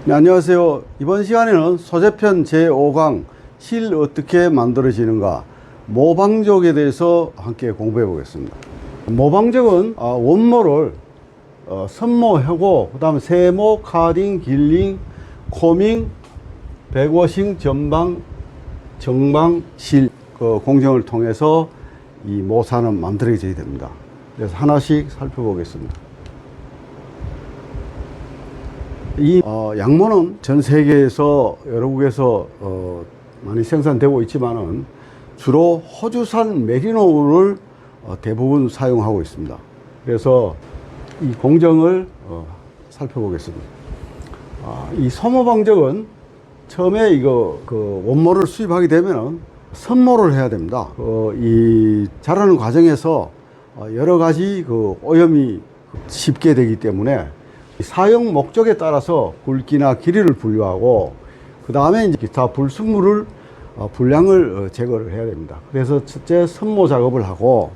네, 안녕하세요. 이번 시간에는 소재편 제5강 실 어떻게 만들어지는가 모방적에 대해서 함께 공부해 보겠습니다. 모방적은 원모를 선모하고 그 다음에 세모, 카딩, 길링, 코밍, 백워싱, 전방, 정방, 실 공정을 통해서 이 모사는 만들어져야 됩니다. 그래서 하나씩 살펴보겠습니다. 이 양모는 전 세계에서 여러 국에서 많이 생산되고 있지만은 주로 호주산 메리노 울을 대부분 사용하고 있습니다. 그래서 이 공정을 살펴보겠습니다. 이 소모방적은 처음에 그 원모를 수입하게 되면은 선모를 해야 됩니다. 이 자라는 과정에서 여러 가지 오염이 쉽게 되기 때문에 사용 목적에 따라서 굵기나 길이를 분류하고 그 다음에 이제 기타 불순물을 분량을 제거를 해야 됩니다. 그래서 첫째 선모 작업을 하고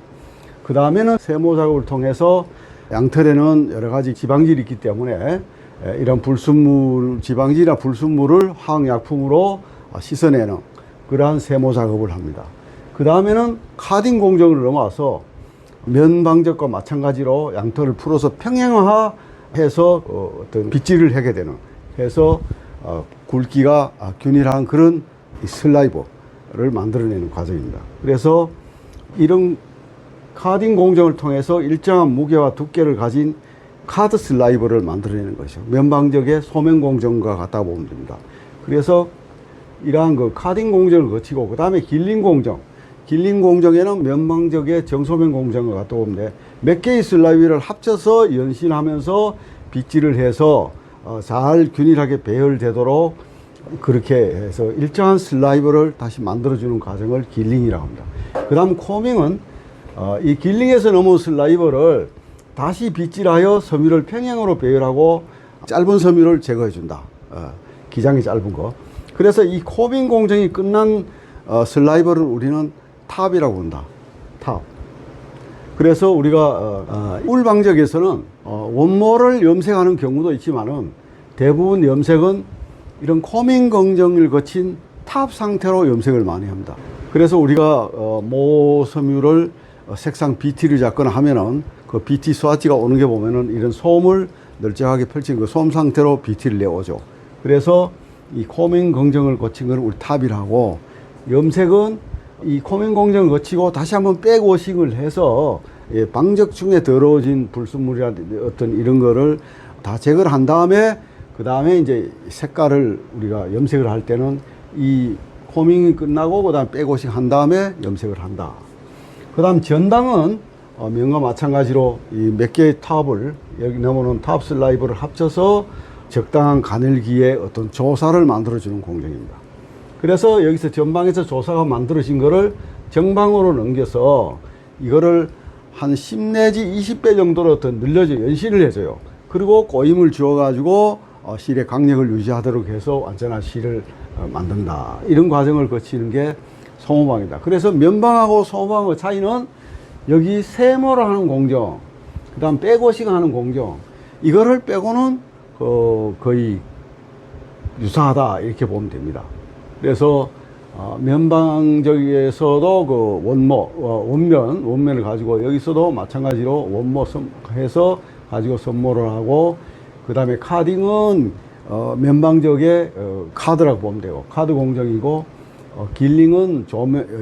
그 다음에는 세모 작업을 통해서 양털에는 여러 가지 지방질이 있기 때문에 이런 불순물, 지방질이나 불순물을 화학약품으로 씻어내는 그러한 세모 작업을 합니다. 그 다음에는 카딩 공정을 넘어와서 면방적과 마찬가지로 양털을 풀어서 평행화 해서 어떤 빗질을 하게 되는 해서 굵기가 균일한 그런 슬라이버를 만들어내는 과정입니다. 그래서 이런 카딩 공정을 통해서 일정한 무게와 두께를 가진 카드 슬라이버를 만들어내는 것이죠. 면방적의 소면 공정과 같다고 보면 됩니다. 그래서 이러한 카딩 공정을 거치고 그 다음에 길링 공정, 길링 공정에는 면방적의 정소면 공정과 같다고 보면 돼. 몇 개의 슬라이버를 합쳐서 연신하면서 빗질을 해서 잘 균일하게 배열되도록 그렇게 해서 일정한 슬라이버를 다시 만들어주는 과정을 길링이라고 합니다. 그 다음 코밍은 이 길링에서 넘어온 슬라이버를 다시 빗질하여 섬유를 평행으로 배열하고 짧은 섬유를 제거해 준다. 기장이 짧은 거. 그래서 이 코밍 공정이 끝난 슬라이버를 우리는 탑이라고 본다. 탑. 그래서 우리가 울방적에서는 원모를 염색하는 경우도 있지만은 대부분 염색은 이런 코밍 공정을 거친 탑 상태로 염색을 많이 합니다. 그래서 우리가 모 섬유를 색상 BT를 잡거나 하면은 그 BT 스와치가 오는 게 보면은 이런 솜을 널찍하게 펼친 그 솜 상태로 BT를 내오죠. 그래서 이 코밍 공정을 거친 걸 우리 탑이라고, 염색은 이 코밍 공정을 거치고 다시 한번 백워싱을 해서 방적 중에 더러워진 불순물이라든지 어떤 이런 거를 다 제거를 한 다음에 그 다음에 이제 색깔을 우리가 염색을 할 때는 이 코밍이 끝나고 그 다음 백워싱 한 다음에 염색을 한다. 그 다음 전방은 면과 마찬가지로 이 몇 개의 탑을 여기 넘어오는 탑 슬라이버를 합쳐서 적당한 가늘기의 어떤 조사를 만들어주는 공정입니다. 그래서 여기서 전방에서 조사가 만들어진 거를 정방으로 넘겨서 이거를 한 10 내지 20배 정도로 더 늘려줘, 연신을 해줘요. 그리고 꼬임을 주어가지고 실의 강력을 유지하도록 해서 완전한 실을 만든다. 이런 과정을 거치는 게 소모방이다. 그래서 면방하고 소모방의 차이는 여기 세모를 하는 공정, 그 다음 백워싱 하는 공정, 이거를 빼고는 거의 유사하다 이렇게 보면 됩니다. 그래서 면방적에서도 그 원면을 가지고 여기서도 마찬가지로 원모 해서 가지고 선모를 하고, 그 다음에 카딩은 면방적의 카드라고 보면 되고, 카드 공정이고, 길링은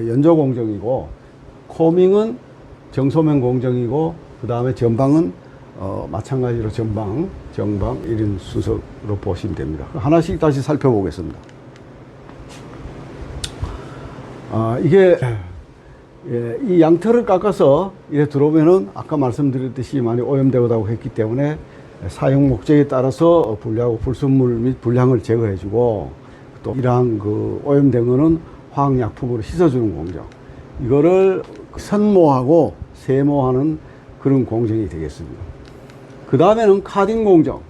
연조 공정이고, 코밍은 정소면 공정이고, 그 다음에 전방은 마찬가지로 전방, 정방 이런 순서로 보시면 됩니다. 하나씩 다시 살펴보겠습니다. 이게 이 양털을 깎아서 이래 들어오면은 아까 말씀드렸듯이 많이 오염되고 했기 때문에 사용 목적에 따라서 분리하고 불순물 및 불량을 제거해주고, 또 이러한 오염된 거는 화학약품으로 씻어주는 공정, 이거를 선모하고 세모하는 그런 공정이 되겠습니다. 그 다음에는 카딩 공정.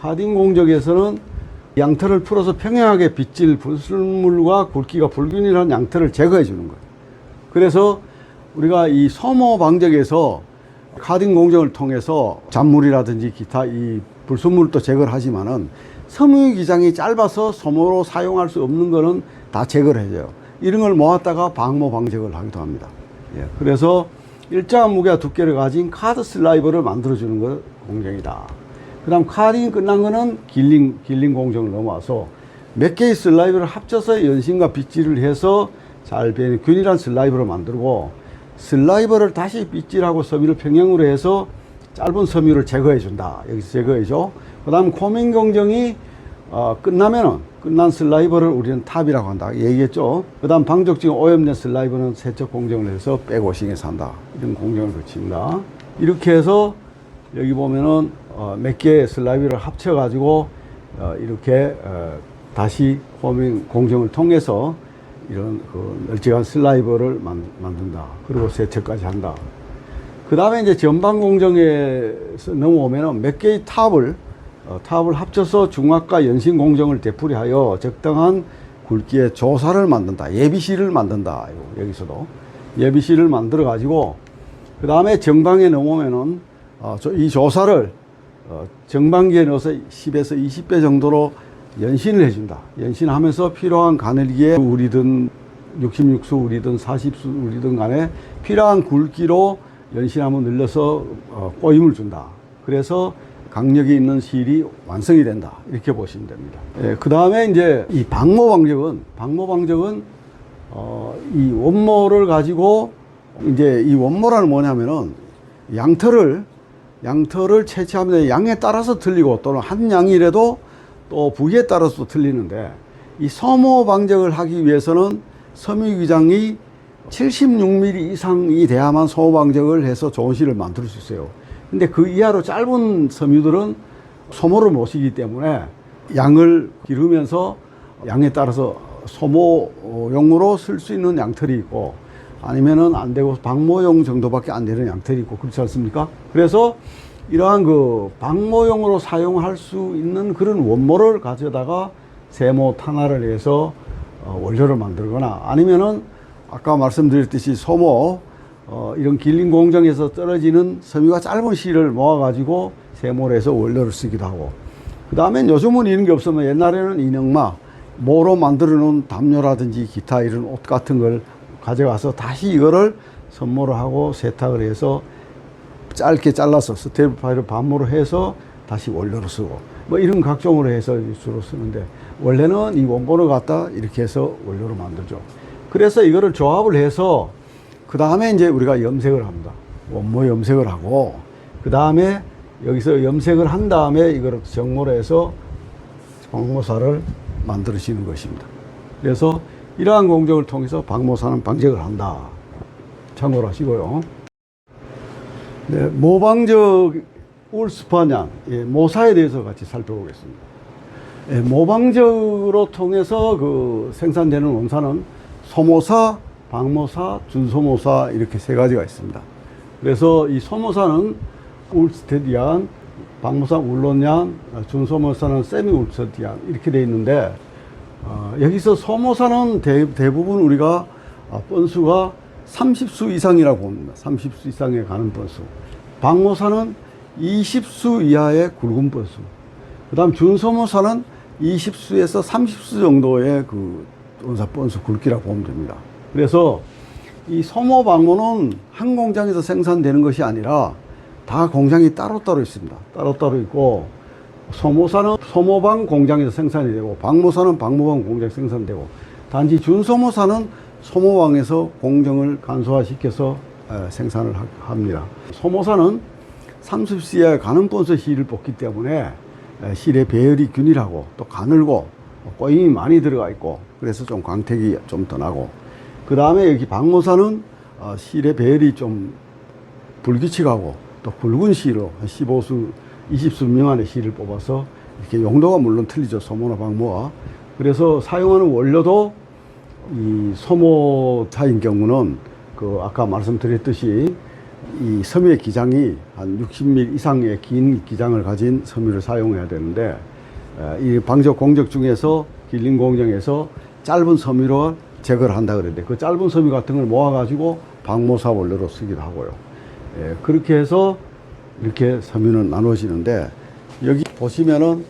카딩 공정에서는 양털을 풀어서 평행하게 빗질 불순물과 굵기가 불균일한 양털을 제거해 주는 거예요. 그래서 우리가 이 소모 방적에서 카딩 공정을 통해서 잔물이라든지 기타 이 불순물도 제거를 하지만은 섬유 기장이 짧아서 소모로 사용할 수 없는 거는 다 제거를 해줘요. 이런 걸 모았다가 방모 방적을 하기도 합니다. 예, 그래서 일정한 무게와 두께를 가진 카드 슬라이버를 만들어주는 거 공정이다. 그 다음 카딩이 끝난 거는 길링 공정을 넘어와서 몇 개의 슬라이버를 합쳐서 연신과 빗질을 해서 잘 배는 균일한 슬라이버를 만들고, 슬라이버를 다시 빗질하고 섬유를 평형으로 해서 짧은 섬유를 제거해 준다. 여기서 제거해줘. 그 다음 코밍 공정이 끝난 슬라이버를 우리는 탑이라고 한다 얘기했죠. 그 다음 방적증 오염된 슬라이버는 세척 공정을 해서 백워싱해서 한다. 이런 공정을 거칩니다. 이렇게 해서 여기 보면은 몇 개의 슬라이버를 합쳐 가지고 이렇게 다시 코밍 공정을 통해서 이런 그 널찍한 슬라이버를 만든다. 그리고 세척까지 한다. 그 다음에 이제 전방 공정에서 넘어오면은 몇 개의 탑을 합쳐서 중압과 연신 공정을 되풀이하여 적당한 굵기의 조사를 만든다. 예비실을 만든다. 여기서도 예비실을 만들어 가지고 그 다음에 정방에 넘어오면은 이 조사를 정방기에 넣어서 10에서 20배 정도로 연신을 해준다. 연신하면서 필요한 가늘기에 우리든 66수 우리든 40수 우리든 간에 필요한 굵기로 연신하면 늘려서 꼬임을 준다. 그래서 강력이 있는 실이 완성이 된다. 이렇게 보시면 됩니다. 예, 그 다음에 이제 이 방모방적은 이 원모를 가지고 이제 이 원모라는 뭐냐면은 양털을 채취하면 양에 따라서 틀리고 또는 한 양이라도 또 부위에 따라서 틀리는데, 이 소모 방적을 하기 위해서는 섬유 기장이 76mm 이상이 돼야만 소모 방적을 해서 좋은 실을 만들 수 있어요. 근데 그 이하로 짧은 섬유들은 소모를 못 시기 때문에 양을 기르면서 양에 따라서 소모용으로 쓸 수 있는 양털이 있고, 아니면은 안 되고 방모용 정도밖에 안 되는 양털이 있고, 그렇지 않습니까? 그래서 이러한 그 방모용으로 사용할 수 있는 그런 원모를 가져다가 세모 탄화를 해서 원료를 만들거나, 아니면은 아까 말씀드렸듯이 소모 이런 길링 공정에서 떨어지는 섬유가 짧은 실을 모아가지고 세모를 해서 원료를 쓰기도 하고, 그 다음엔 요즘은 이런 게 없으면 옛날에는 인형마, 모로 만들어 놓은 담요라든지 기타 이런 옷 같은 걸 가져가서 다시 이거를 선모를 하고 세탁을 해서 짧게 잘라서 스테이플 파일을 반모로 해서 다시 원료로 쓰고, 뭐 이런 각종으로 해서 주로 쓰는데, 원래는 이 원본을 갖다 이렇게 해서 원료로 만들죠. 그래서 이거를 조합을 해서 그 다음에 이제 우리가 염색을 합니다. 원모 염색을 하고, 그 다음에 여기서 염색을 한 다음에 이거를 정모로 해서 방모사를 만들어지는 것입니다. 그래서 이러한 공정을 통해서 방모사는 방적을 한다. 참고로 하시고요. 네, 모방적 울스파냥, 모사에 대해서 같이 살펴보겠습니다. 모방적으로 통해서 그 생산되는 원사는 소모사, 방모사, 준소모사 이렇게 세 가지가 있습니다. 그래서 이 소모사는 울스테디안, 방모사 울론양, 준소모사는 세미 울스테디안 이렇게 되어 있는데, 여기서 소모사는 대부분 우리가 번수가 30수 이상이라고 봅니다. 30수 이상에 가는 번수. 방모사는 20수 이하의 굵은 번수. 그 다음 준소모사는 20수에서 30수 정도의 그 원사 번수 굵기라고 보면 됩니다. 그래서 이 소모 방모는 한 공장에서 생산되는 것이 아니라 다 공장이 따로따로 있습니다. 따로따로 있고, 소모사는 소모방 공장에서 생산이 되고, 방모사는 방모방 공장에서 생산되고, 단지 준소모사는 소모방에서 공정을 간소화시켜서 생산을 합니다. 소모사는 30수 이하의 가는 번수 실을 뽑기 때문에 실의 배열이 균일하고 또 가늘고 꼬임이 많이 들어가 있고, 그래서 좀 광택이 좀 더 나고, 그 다음에 여기 방모사는 실의 배열이 좀 불규칙하고 또 굵은 실로 15수, 20수 미만의 실을 뽑아서, 이렇게 용도가 물론 틀리죠. 소모나 방모와. 그래서 사용하는 원료도 이 소모차인 경우는 그 아까 말씀드렸듯이 이 섬유의 기장이 한 60mm 이상의 긴 기장을 가진 섬유를 사용해야 되는데, 이 방적 공정 중에서 길링 공정에서 짧은 섬유로 제거를 한다 그랬는데, 그 짧은 섬유 같은 걸 모아가지고 방모사 원료로 쓰기도 하고요. 그렇게 해서 이렇게 섬유는 나눠지는데, 여기 보시면은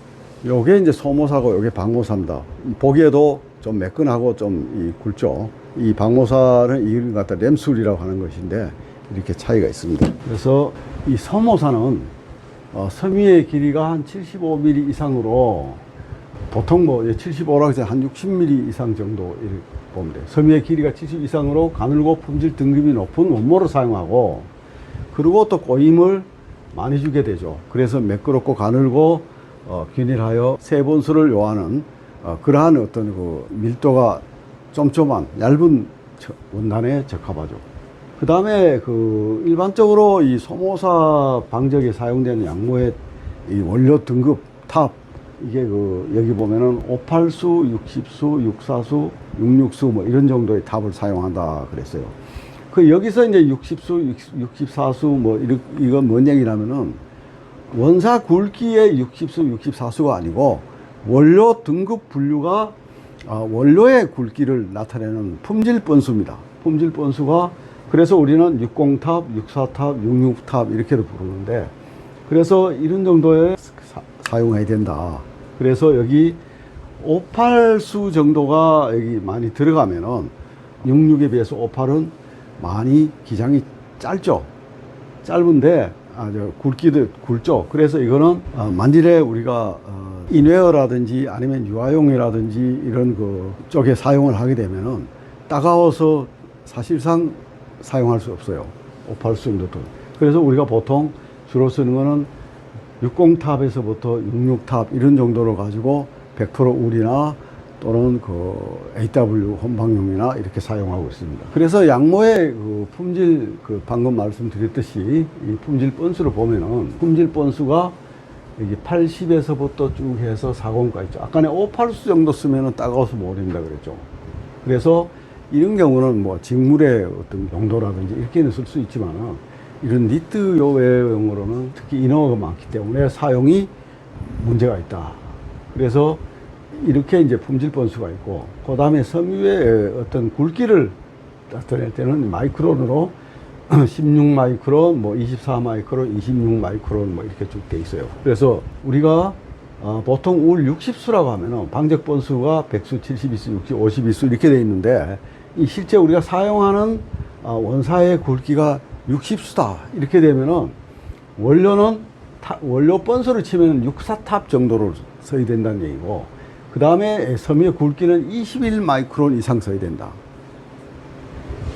요게 이제 소모사고 요게 박모사입니다. 보기에도 좀 매끈하고 좀 굵죠. 이 박모사는 이걸 갖다 램술이라고 하는 것인데 이렇게 차이가 있습니다. 그래서 이 소모사는 섬유의 길이가 한 75mm 이상으로 보통 뭐 75라고 해서 한 60mm 이상 정도 이렇게 보면 돼요. 섬유의 길이가 70 이상으로 가늘고 품질 등급이 높은 원모를 사용하고, 그리고 또 꼬임을 많이 주게 되죠. 그래서 매끄럽고 가늘고 균일하여 세본수를 요하는 그러한 어떤 그 밀도가 쫌쫌한 얇은 원단에 적합하죠. 그 다음에 그 일반적으로 이 소모사 방적에 사용되는 양모의 이 원료 등급 탑, 이게 그 여기 보면은 58수, 60수, 64수, 66수 뭐 이런 정도의 탑을 사용한다 그랬어요. 그 여기서 이제 60수, 64수 뭐 이건 뭔 얘기냐면은 원사 굵기의 60수, 64수가 아니고 원료 등급 분류가 원료의 굵기를 나타내는 품질 번수입니다. 품질 번수가, 그래서 우리는 60탑, 64탑, 66탑 이렇게도 부르는데, 그래서 이런 정도에 사용해야 된다. 그래서 여기 58수 정도가 여기 많이 들어가면은 66에 비해서 58은 많이 기장이 짧죠. 짧은데 굵기도 굵죠. 그래서 이거는 만일에 우리가 인웨어라든지 아니면 유아용이라든지 이런 그 쪽에 사용을 하게 되면은 따가워서 사실상 사용할 수 없어요. 58수 정도도. 그래서 우리가 보통 주로 쓰는 거는 60탑에서부터 66탑 이런 정도로 가지고 100% 울이나 또는 그 AW 혼방용이나 이렇게 사용하고 있습니다. 그래서 양모의 그 품질, 그 방금 말씀드렸듯이 이 품질 번수를 보면은 품질 번수가 여기 80에서부터 쭉 해서 40까지 있죠. 아까 58수 정도 쓰면은 따가워서 못 입는다 그랬죠. 그래서 이런 경우는 뭐 직물의 어떤 용도라든지 이렇게는 쓸 수 있지만 이런 니트 요외용으로는 특히 인어가 많기 때문에 사용이 문제가 있다. 그래서 이렇게 이제 품질 번수가 있고, 그 다음에 섬유의 어떤 굵기를 나타낼 때는 마이크론으로 16 마이크론, 뭐 24 마이크론, 26 마이크론 뭐 이렇게 쭉 돼 있어요. 그래서 우리가 보통 울 60수라고 하면은 방적 번수가 100수, 72수, 60, 52수 이렇게 돼 있는데, 이 실제 우리가 사용하는 원사의 굵기가 60수다 이렇게 되면은 원료는 원료 번수를 치면 64탑 정도로 써야 된다는 얘기고, 그 다음에 섬유의 굵기는 21 마이크론 이상 써야 된다.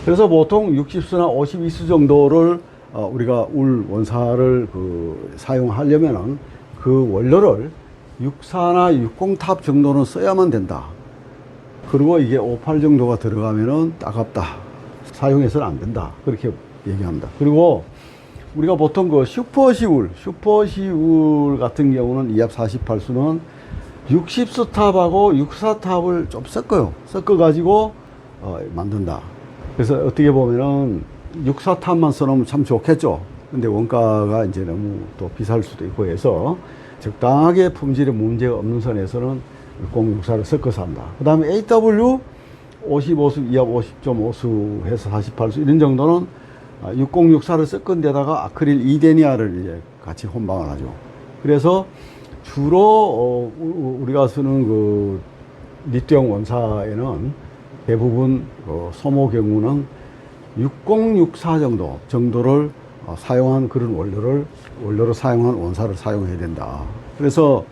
그래서 보통 60수나 52수 정도를 우리가 울 원사를 사용하려면은 그 원료를 64나 60탑 정도는 써야만 된다. 그리고 이게 58 정도가 들어가면은 따갑다. 사용해서는 안 된다. 그렇게 얘기합니다. 그리고 우리가 보통 그 슈퍼시울 같은 경우는 2합 48수는 60수 탑하고 64탑을 좀 섞어요. 섞어가지고 만든다. 그래서 어떻게 보면은 64탑만 써놓으면 참 좋겠죠. 근데 원가가 이제 너무 또 비쌀 수도 있고 해서 적당하게 품질에 문제가 없는 선에서는 6064를 섞어서 한다. 그 다음에 AW 55수, 2합 50.5수 해서 48수 이런 정도는 6064를 섞은 데다가 아크릴 이데니아를 이제 같이 혼방을 하죠. 그래서 주로 우리가 쓰는 그 니트용 원사에는 대부분 소모 경우는 6064 정도를 사용한 그런 원료로 사용한 원사를 사용해야 된다. 그래서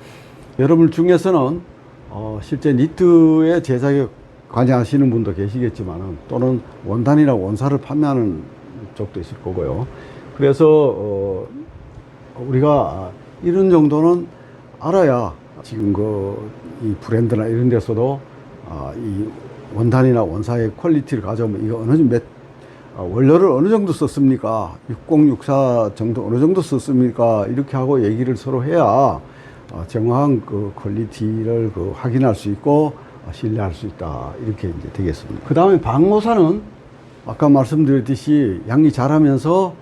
여러분 중에서는 실제 니트의 제작에 관여하시는 분도 계시겠지만은 또는 원단이나 원사를 판매하는 쪽도 있을 거고요. 그래서 우리가 이런 정도는 알아야 지금 이 브랜드나 이런 데서도 이 원단이나 원사의 퀄리티를 가져오면 이거 원료를 어느 정도 썼습니까? 6064 정도 어느 정도 썼습니까? 이렇게 하고 얘기를 서로 해야 정확한 그 퀄리티를 확인할 수 있고 신뢰할 수 있다. 이렇게 이제 되겠습니다. 그 다음에 박모사는 아까 말씀드렸듯이 양이 자라면서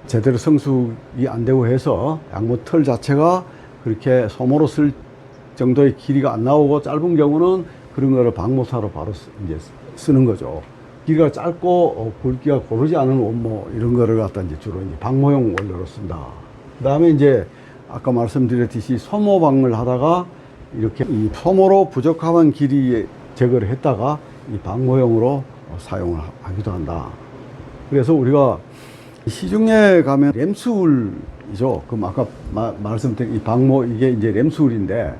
제대로 성숙이 안 되고 해서 양모 털 자체가 그렇게 소모로 쓸 정도의 길이가 안 나오고 짧은 경우는 그런 거를 박모사로 바로 이제 쓰는 거죠. 길이가 짧고 굵기가 고르지 않은 원모 이런 거를 갖다 이제 주로 이제 박모용 원료로 쓴다. 그 다음에 이제 아까 말씀드렸듯이 소모방을 하다가 이렇게 이 소모로 부적합한 길이 제거를 했다가 이 방모형으로 사용을 하기도 한다. 그래서 우리가 시중에 가면 램수울이죠. 그럼 아까 말씀드린 이 방모, 이게 이제 램수울인데,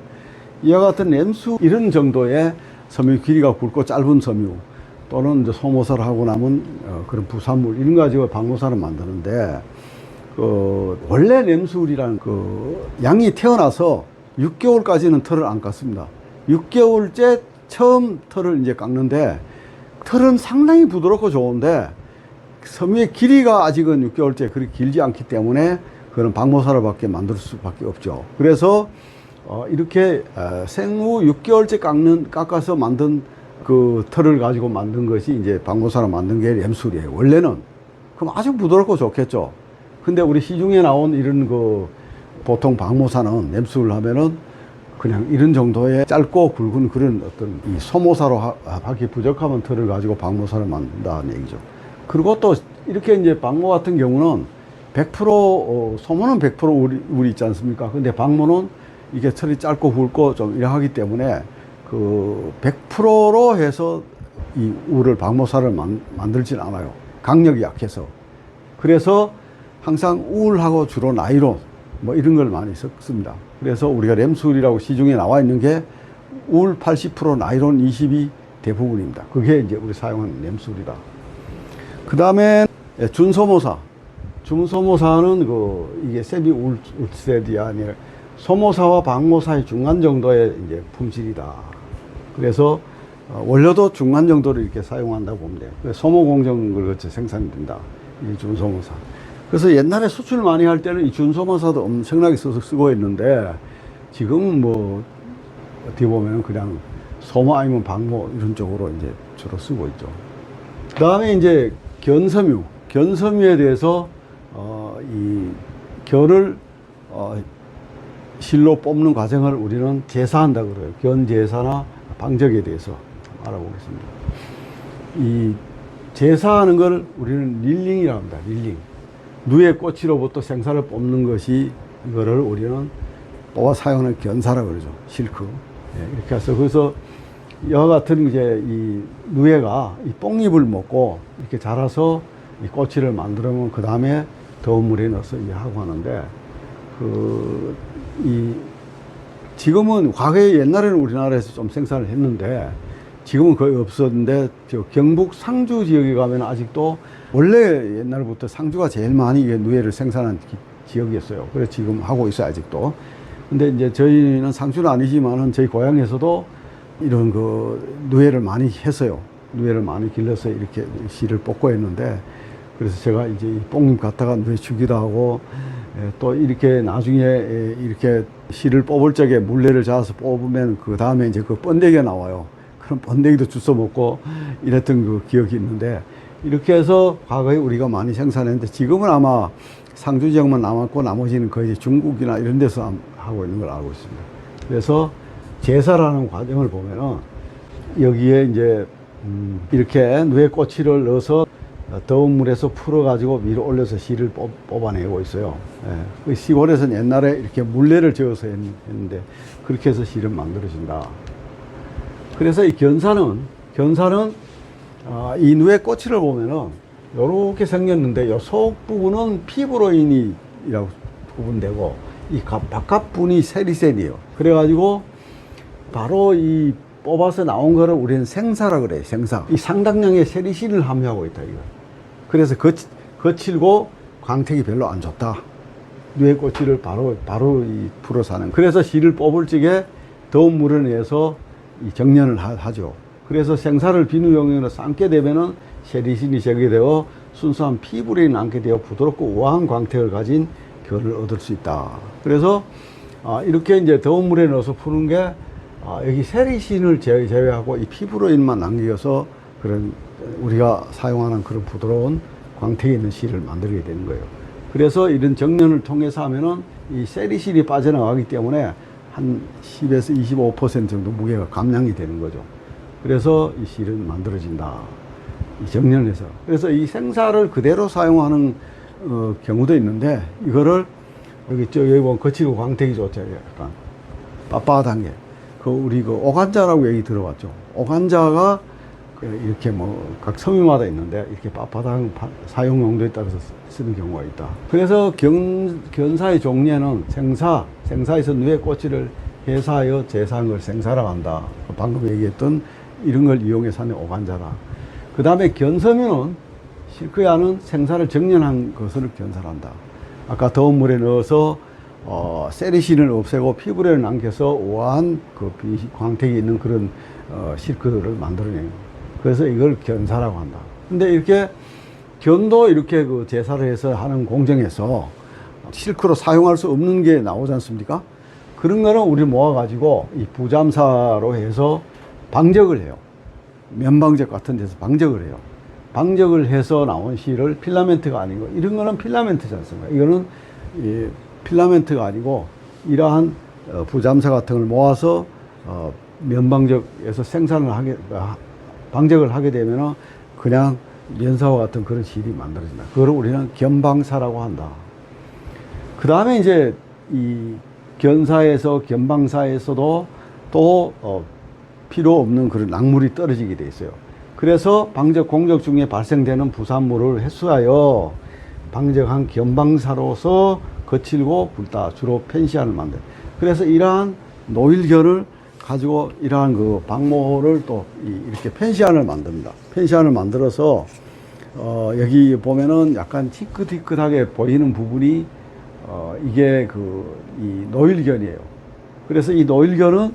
이와 같은 램수 이런 정도의 섬유 길이가 굵고 짧은 섬유 또는 이제 소모사를 하고 남은 그런 부산물 이런 거 가지고 방모사를 만드는데, 원래 램수울이라는 양이 태어나서 6개월까지는 털을 안 깎습니다. 6개월째 처음 털을 이제 깎는데, 털은 상당히 부드럽고 좋은데 섬유의 길이가 아직은 6개월째 그렇게 길지 않기 때문에 그런 방모사를 밖에 만들 수밖에 없죠. 그래서 이렇게 생후 6개월째 깎아서 만든 그 털을 가지고 만든 것이 이제 방모사를 만든 게 램술이에요. 원래는. 그럼 아주 부드럽고 좋겠죠. 근데 우리 시중에 나온 이런 보통 방모사는 램술 하면은 그냥 이런 정도의 짧고 굵은 그런 어떤 이 소모사로 하기 부적합한 털을 가지고 방모사를 만든다는 얘기죠. 그리고 또 이렇게 이제 방모 같은 경우는 100% 소모는 100% 울이 있지 않습니까? 근데 방모는 이게 털이 짧고 굵고 좀 이러하기 때문에 100%로 해서 이 울을 방모사를 만들진 않아요. 강력이 약해서. 그래서 항상 울하고 주로 나이론 뭐 이런 걸 많이 섞습니다. 그래서 우리가 램술이라고 시중에 나와 있는 게 울 80% 나이론 20이 대부분입니다. 그게 이제 우리 사용하는 램술이다. 그 다음에 준소모사. 준소모사는 이게 세미 울셋이 아니라 소모사와 방모사의 중간 정도의 이제 품질이다. 그래서 원료도 중간 정도로 이렇게 사용한다고 보면 돼요. 소모 공정을 거쳐 생산이 된다. 이 준소모사. 그래서 옛날에 수출 많이 할 때는 이 준소모사도 엄청나게 쓰고 있는데, 지금은 뭐 어떻게 보면 그냥 소모 아니면 방모 이런 쪽으로 이제 주로 쓰고 있죠. 그 다음에 이제 견섬유. 견섬유에 대해서 이 견을 실로 뽑는 과정을 우리는 제사한다고 그래요. 견제사나 방적에 대해서 알아보겠습니다. 이 제사하는 걸 우리는 릴링이라고 합니다. 릴링. 누에 꼬치로부터 생사를 뽑는 것이, 이거를 우리는 뽑아 사용하는 견사라고 그러죠. 실크. 예, 이렇게 해서, 그래서 이와 같은 이제 이 누에가 이 뽕잎을 먹고 이렇게 자라서 이 꼬치를 만들면 그 다음에 더운 물에 넣어서 이제 하고 하는데, 지금은 과거에 옛날에는 우리나라에서 좀 생산을 했는데 지금은 거의 없었는데, 저 경북 상주 지역에 가면 아직도 원래 옛날부터 상주가 제일 많이 누에를 생산한 지역이었어요. 그래서 지금 하고 있어요, 아직도. 근데 이제 저희는 상주는 아니지만은 저희 고향에서도 이런 누에를 많이 했어요. 누에를 많이 길러서 이렇게 씨를 뽑고 했는데, 그래서 제가 이제 이 뽕잎 갖다가 누에 주기도 하고, 또 이렇게 나중에 이렇게 씨를 뽑을 적에 물레를 잡아서 뽑으면 그 다음에 이제 그 번데기가 나와요. 그럼 번데기도 주워 먹고 이랬던 그 기억이 있는데, 이렇게 해서 과거에 우리가 많이 생산했는데 지금은 아마 상주 지역만 남았고 나머지는 거의 중국이나 이런 데서 하고 있는 걸 알고 있습니다. 그래서 제사라는 과정을 보면은 여기에 이제 이렇게 누에 꼬치를 넣어서 더운 물에서 풀어가지고 위로 올려서 씨를 뽑아내고 있어요. 예. 시골에서는 옛날에 이렇게 물레를 저어서 했는데 그렇게 해서 씨를 만들어진다. 그래서 이 견사는 이 누에 꼬치를 보면은 요렇게 생겼는데 요 속 부분은 피브로인이라고 구분되고 이 바깥 부분이 세리센이에요. 그래가지고 바로 이 뽑아서 나온 거를 우리는 생사라 그래요. 생사. 이 상당량의 세리신을 함유하고 있다 이거. 그래서 거칠고 광택이 별로 안 좋다. 누에 꼬치를 바로 이 풀어서 하는. 그래서 씨를 뽑을 적에 더운 물에 내서 이 정련을 하죠. 그래서 생사를 비누용으로 삶게 되면은 세리신이 제거되어 순수한 피부를 남게 되어 부드럽고 우아한 광택을 가진 결을 얻을 수 있다. 그래서 이렇게 이제 더운 물에 넣어서 푸는 게 여기 세리신을 제외하고 이 피부로인만 남겨서 그런 우리가 사용하는 그런 부드러운 광택이 있는 실을 만들게 되는 거예요. 그래서 이런 정련을 통해서 하면은 이 세리신이 빠져나가기 때문에 한 10에서 25% 정도 무게가 감량이 되는 거죠. 그래서 이 실은 만들어진다. 이 정련해서. 그래서 이 생사를 그대로 사용하는 경우도 있는데, 이거를 여기 보면 거치고 광택이 좋죠. 약간 빳빳한 게. 우리 오간자라고 얘기 들어봤죠. 오간자가 이렇게 각 섬유마다 있는데 이렇게 빳빳한 사용 용도에 따라서 쓰는 경우가 있다. 그래서 견사의 종류에는 생사에서 누에 꼬치를 해사하여 제사한 걸 생사라고 한다. 방금 얘기했던 이런 걸 이용해서 하는 오간자라. 그 다음에 견섬유는 실크야는 생사를 정련한 것을 견사한다. 아까 더운 물에 넣어서 세리신을 없애고 피부를 남겨서 우아한 광택이 있는 그런 실크를 만들어내요. 그래서 이걸 견사라고 한다. 근데 이렇게 견도 이렇게 제사를 해서 하는 공정에서 실크로 사용할 수 없는 게 나오지 않습니까? 그런 거는 우리 모아가지고 이 부잠사로 해서 방적을 해요. 면방적 같은 데서 방적을 해요. 방적을 해서 나온 실을 필라멘트가 아니고, 이런 거는 필라멘트지 않습니까? 이거는 필라멘트가 아니고 이러한 부잠사 같은 걸 모아서 면방적에서 방적을 하게 되면 그냥 면사와 같은 그런 실이 만들어진다. 그걸 우리는 견방사라고 한다. 그 다음에 이제 이 견사에서 견방사에서도 또 필요 없는 그런 낙물이 떨어지게 돼 있어요. 그래서 방적 공적 중에 발생되는 부산물을 회수하여 방적한 견방사로서 거칠고 굵다 주로 펜시안을 만들. 그래서 이러한 노일견을 가지고 이러한 방모를 또 이렇게 펜시안을 만듭니다. 펜시안을 만들어서 여기 보면은 약간 티끗티끗하게 보이는 부분이 이게 이 노일견이에요. 그래서 이 노일견은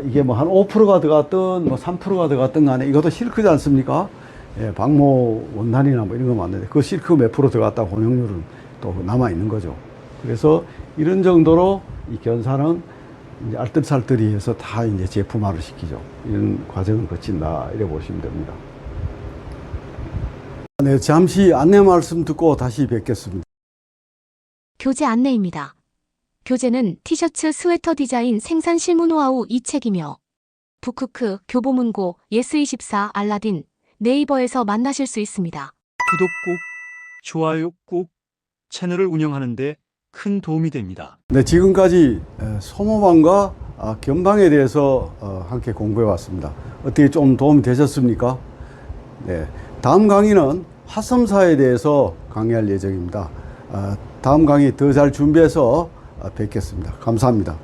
이게 한 5%가 들어갔든 3%가 들어갔든 간에 이것도 실크지 않습니까? 예, 방모 원단이나 이런 거 맞는데 그 실크 몇 프로 들어갔다 혼용률은 또 남아 있는 거죠. 그래서 이런 정도로 이 견사는 이제 알뜰살뜰히 해서 다 이제 제품화를 시키죠. 이런 과정을 거친다, 이래 보시면 됩니다. 네, 잠시 안내 말씀 듣고 다시 뵙겠습니다. 교재 안내입니다. 교재는 티셔츠 스웨터 디자인 생산 실무 노하우 2책이며 북크크, 교보문고, 예스24, 알라딘, 네이버에서 만나실 수 있습니다. 구독 꾹, 좋아요 꾹, 채널을 운영하는 데 큰 도움이 됩니다. 네, 지금까지 소모방과 견방에 대해서 함께 공부해 왔습니다. 어떻게 좀 도움이 되셨습니까? 네, 다음 강의는 화섬사에 대해서 강의할 예정입니다. 다음 강의 더 잘 준비해서 뵙겠습니다. 감사합니다.